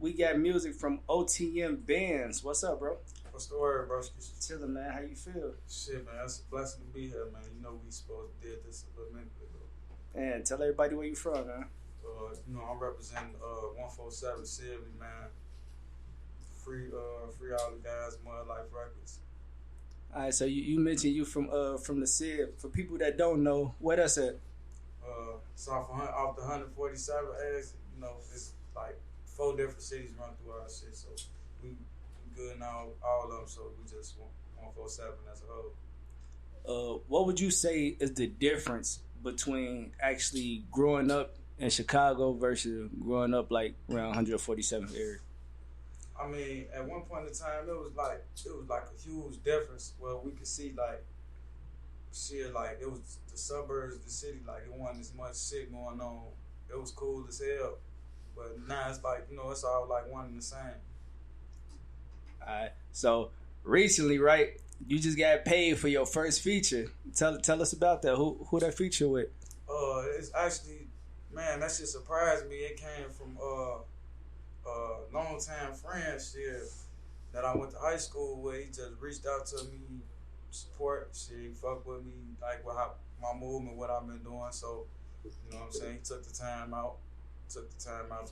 we got music from OTM Bandz. What's up, bro? What's the word, bro? Chillin', man. How you feel? Shit, man. It's a blessing to be here, man. You know we supposed to did this a little minute ago. Man, tell everybody where you from, man. I'm representing 147 Sibley, man. Free all the guys, Mud Life Records. All right, so you mentioned you from the Civ. For people that don't know, where that's at? It's off the 147 as it's like 4 different cities run through our shit, so we good now, all of them. So we just 147 as a whole. What would you say is the difference between actually growing up in Chicago versus growing up like around 147th area? I mean, at one point in time, it was like a huge difference. Well, we could see like shit, like it was the suburbs, the city, like it wasn't as much shit going on. It was cool as hell, but now it's like it's all like one and the same. Alright, so recently, right? You just got paid for your first feature. Tell us about that. Who that feature with? It's actually, man, that shit surprised me. It came from long time friend shit that I went to high school with. He just reached out to me, support shit, he fuck with me, like with my movement, what I've been doing. So, you know what I'm saying? He took the time out to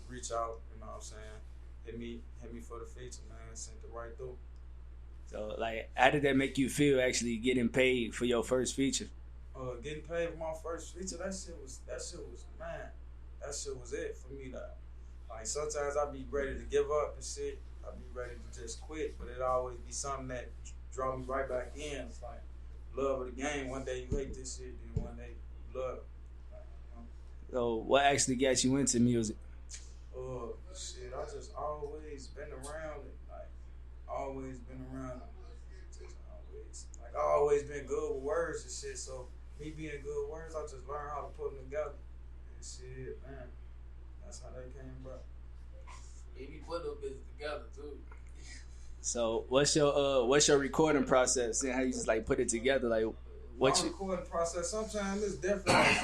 reach out, you know what I'm saying? Hit me for the feature, man, sent it right through. So, like, how did that make you feel actually getting paid for your first feature? Getting paid for my first feature, that shit was it for me. Like sometimes I be ready to give up and shit. I be ready to just quit, but it always be something that draw me right back in. It's like love of the game. One day you hate this shit, then one day you love it. So, what actually got you into music? Shit, I just always been around it. Like, always been around it. Just always. Like, I always been good with words and shit, so me being good with words, I just learned how to put them together. And shit, man, that's how they came, bro. He be putting them bitches together, too. So, what's your recording process and how you just, like, put it together? Like, my recording process, sometimes it's different. Like,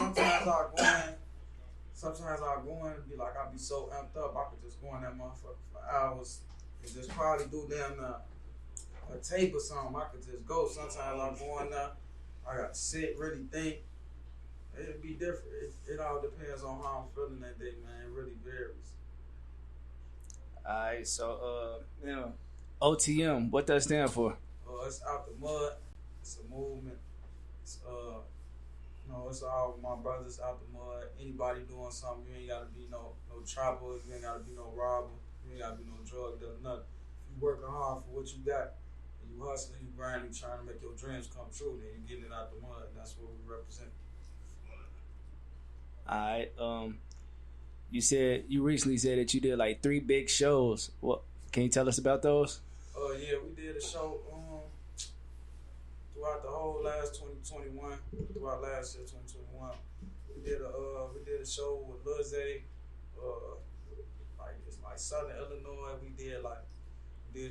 sometimes I'll go in and be like, I'll be so amped up, I could just go in that motherfucker for hours and just probably do damn a tape or something. I could just go. Sometimes I'll go in there, I got to sit, really think. It'd be different. It all depends on how I'm feeling that day, man. It really varies. Alright, so, OTM, what does that stand for? It's out the mud. It's a movement. It's it's all my brothers out the mud. Anybody doing something, you ain't gotta be no trapper, you ain't gotta be no robber, you ain't gotta be no drug dealer, nothing. If you working hard for what you got, and you hustling, you grinding, trying to make your dreams come true, then you getting it out the mud, and that's what we represent. Alright, you recently said that you did like 3 big shows. What can you tell us about those? Yeah, we did a show throughout the whole last 2021, throughout last year 2021. We did a show with Lil Zay, it's like Southern Illinois. We did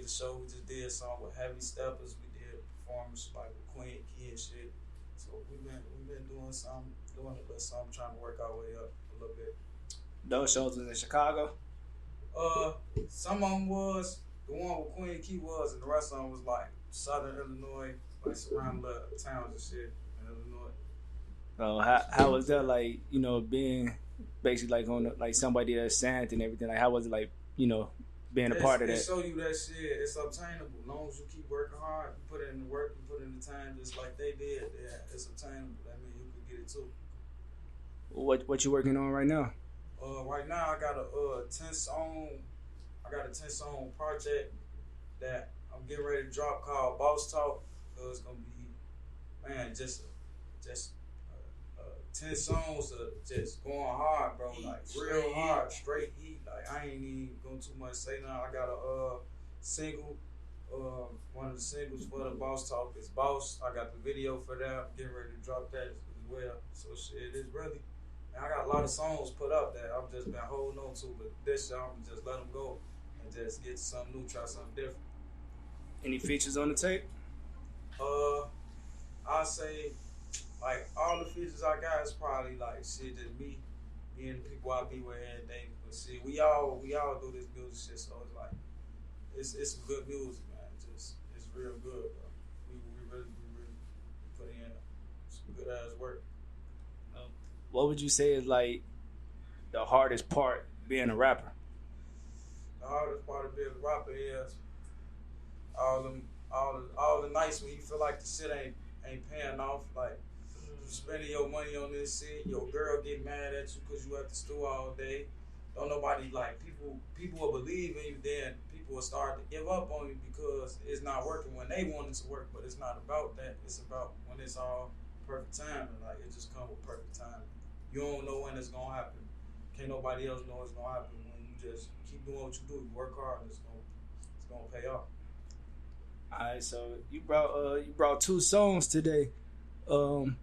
the show. We just did something with Heavy Steppers. We did performance like with Queen Key and shit. So we've been doing a little something, trying to work our way up a little bit. Those shows was in Chicago? Some of them was, the one with Queen Key was, and the rest of them was like Southern Illinois, like surrounding little towns and shit in Illinois. So how was that, like, being basically like on like somebody that's signed and everything? Like, how was it like, being a part of that? They show you that shit. It's obtainable. As long as you keep working hard, you put in the work, you put in the time, just like they did. Yeah, it's obtainable. That means you can get it too. What you working on right now? Right now I got a 10-song project that I'm getting ready to drop called Boss Talk. It's gonna be, man, just 10 songs of just going hard, bro. Like real hard, straight heat. Like I ain't even gonna too much say now. I got a single. One of the singles for the Boss Talk is Boss. I got the video for that. I'm getting ready to drop that as well. So shit, it's really. I got a lot of songs put up that I've just been holding on to, but this year I'm just let them go and just get something new, try something different. Any features on the tape? I say like all the features I got is probably like shit just me and the people I be with every day. But see, we all do this music shit, so it's like it's some good music, man. It's real good, bro. We really put in some good ass work. What would you say is like the hardest part being a rapper? The hardest part of being a rapper is all the nights when you feel like the shit ain't paying off. Like you spending your money on this shit, your girl get mad at you because you at the store all day. Don't nobody like people will believe in you. Then people will start to give up on you because it's not working when they want it to work. But it's not about that. It's about when it's all perfect timing. Like it just comes with perfect timing. You don't know when it's gonna happen. Can't nobody else know it's gonna happen. When you just keep doing what you do, you work hard, and it's gonna pay off. All right, so you brought 2 songs today. One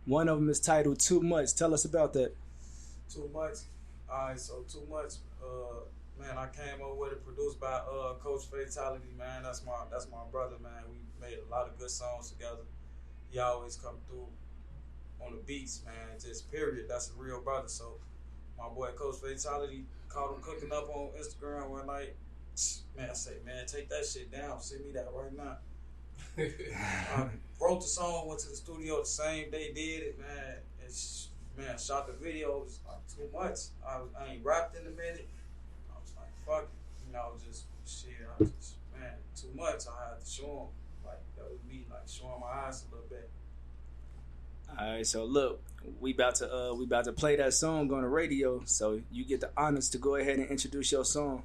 of them is titled "Too Much." Tell us about that. Too Much. All right, so Too Much. Man, I came over with it, produced by Coach Fatality. Man, that's my brother. Man, we made a lot of good songs together. He always come through on the beats, man. Just period. That's a real brother. So my boy Coach Fatality caught him cooking up on Instagram one night. Man, I say, man, take that shit down. Send me that right now. I wrote the song, went to the studio the same day, did it, man. Man, shot the video. It was like too much. I ain't rapped in a minute. I was like, fuck it. You know, man, too much. I had to show him. Like, that was me, like, showing my eyes a little bit. All right, so look, we about to play that song on the radio. So you get the honors to go ahead and introduce your song.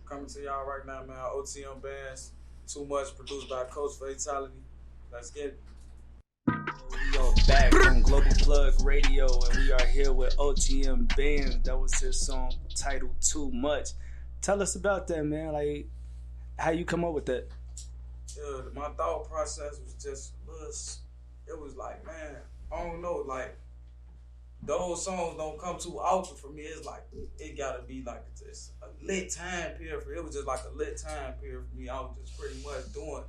Coming to y'all right now, man. OTM Bandz. Too Much, produced by Coach Fatality. Let's get it. We are back on Global Plug Radio, and we are here with OTM Bandz. That was his song titled "Too Much." Tell us about that, man. Like, how you come up with that? My thought process was just, it was like, man, I don't know, like, those songs don't come too often for me. It's like, it gotta be like just a lit time period for it. Was just like a lit time period for me. I was just pretty much doing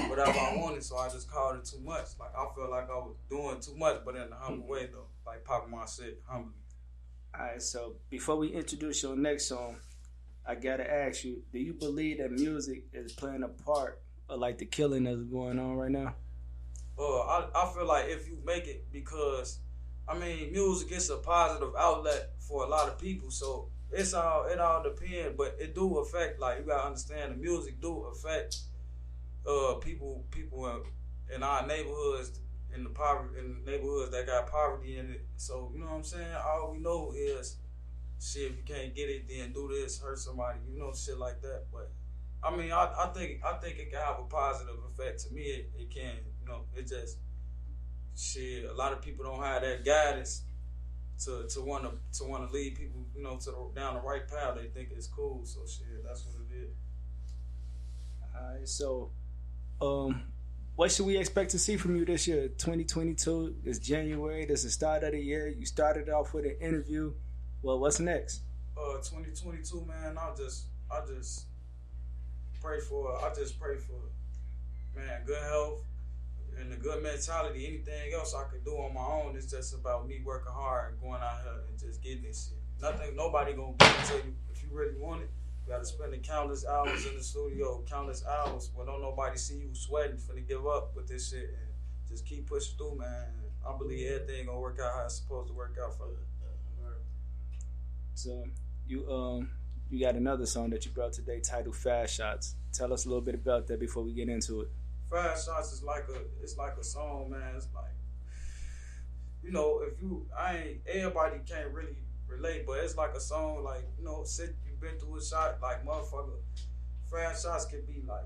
whatever I wanted, so I just called it Too Much. Like, I felt like I was doing too much, but in a humble way, though. Like, popping my shit humbly. All right, so before we introduce your next song, I gotta ask you, do you believe that music is playing a part of like the killing that's going on right now? I feel like if you make it, because I mean, music is a positive outlet for a lot of people, so it all depends, but it do affect, like, you gotta understand, the music do affect people in our neighborhoods, in the neighborhoods that got poverty in it. So, you know what I'm saying? All we know is, shit, if you can't get it, then do this, hurt somebody, you know, shit like that. But I mean, I think it can have a positive effect. To me, it can, you know, it just, shit, a lot of people don't have that guidance to want to lead people, you know, down the right path. They think it's cool, so shit, that's what it is. All right, so what should we expect to see from you this year? 2022 is January. This is the start of the year. You started off with an interview. Well, what's next? 2022, man. I just pray for. Man, good health and a good mentality. Anything else I could do on my own, it's just about me working hard and going out here and just getting this shit. Nobody gonna give it to you. If you really want it, you gotta spend the countless hours in the studio, countless hours where don't nobody see you sweating, finna give up with this shit, and just keep pushing through, man. I believe everything gonna work out how it's supposed to work out for you. So you got another song that you brought today titled "Fast Shots." Tell us a little bit about that before we get into it. Fast Shots is like a song, man. It's like, you know, everybody can't really relate, but it's like a song, like, you know, you've been through a shot, like, motherfucker. Fast Shots can be like,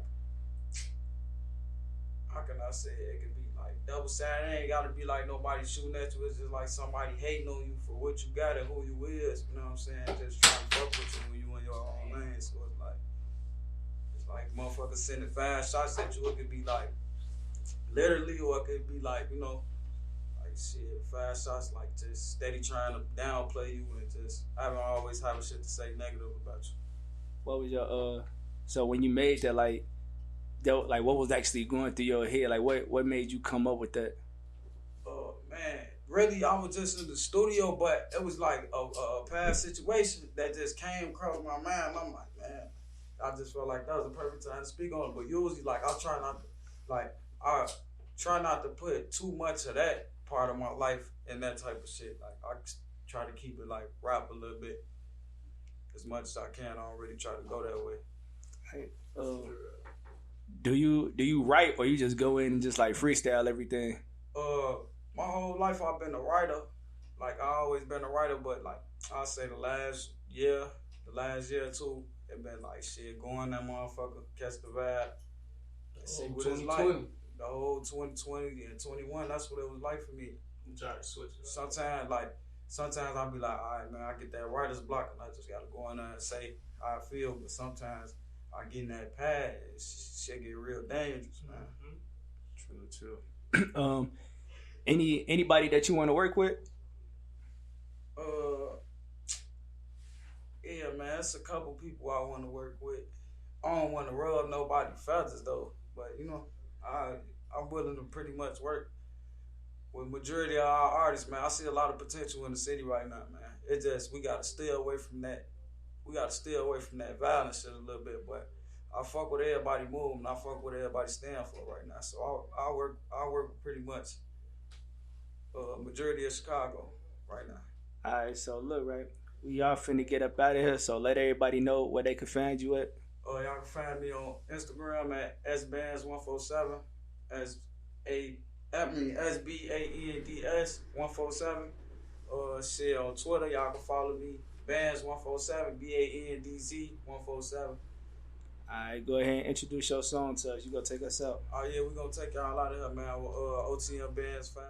how can I say it? It can be like double-sided. It ain't gotta be like nobody shooting at you. It's just like somebody hating on you for what you got and who you is. You know what I'm saying? Just trying to fuck with you when you in your own lane. So it's like motherfuckers sending fast shots at you. It could be like literally, or it could be like, you know, like shit, fast shots, like just steady trying to downplay you and just always having shit to say negative about you. What was your so when you made that, like what was actually going through your head? Like what made you come up with that? Man, really, I was just in the studio, but it was like a past situation that just came across my mind. I'm like, man, I just felt like that was the perfect time to speak on it. But usually, like, I try not to put too much of that part of my life in that type of shit. Like, I try to keep it like rap a little bit as much as I can. I don't really try to go that way. Hey, do you write, or you just go in and just like freestyle everything? My whole life I've been a writer. Like, I always been a writer, but like I'll say the last year or two, it been like shit, going that motherfucker, catch the vibe, and see what it's like. The whole 2020 and 21, that's what it was like for me. I'm trying to switch it. Sometimes I'll be like, all right, man, I get that writer's block, and I just gotta go in there and say how I feel. But sometimes I get in that pad, and shit get real dangerous, man. Mm-hmm. True. Anybody that you want to work with? Yeah, man, it's a couple people I want to work with. I don't want to rub nobody feathers though, but you know, I'm willing to pretty much work with majority of our artists, man. I see a lot of potential in the city right now, man. It just, we gotta stay away from that. We gotta stay away from that violence shit a little bit, but I fuck with everybody moving. I fuck with everybody stand for right now. So I work pretty much majority of Chicago right now. All right, so look, right, we all finna get up out of here. So let everybody know where they can find you at. Y'all can find me on Instagram at sbands147, SBANDS 147. Shit, on Twitter, y'all can follow me, Bandz147, BANDZ 147. Alright, go ahead and introduce your song to us. You gonna take us out. Oh yeah, we gonna take y'all out of here, man, with OTM Bandz 5.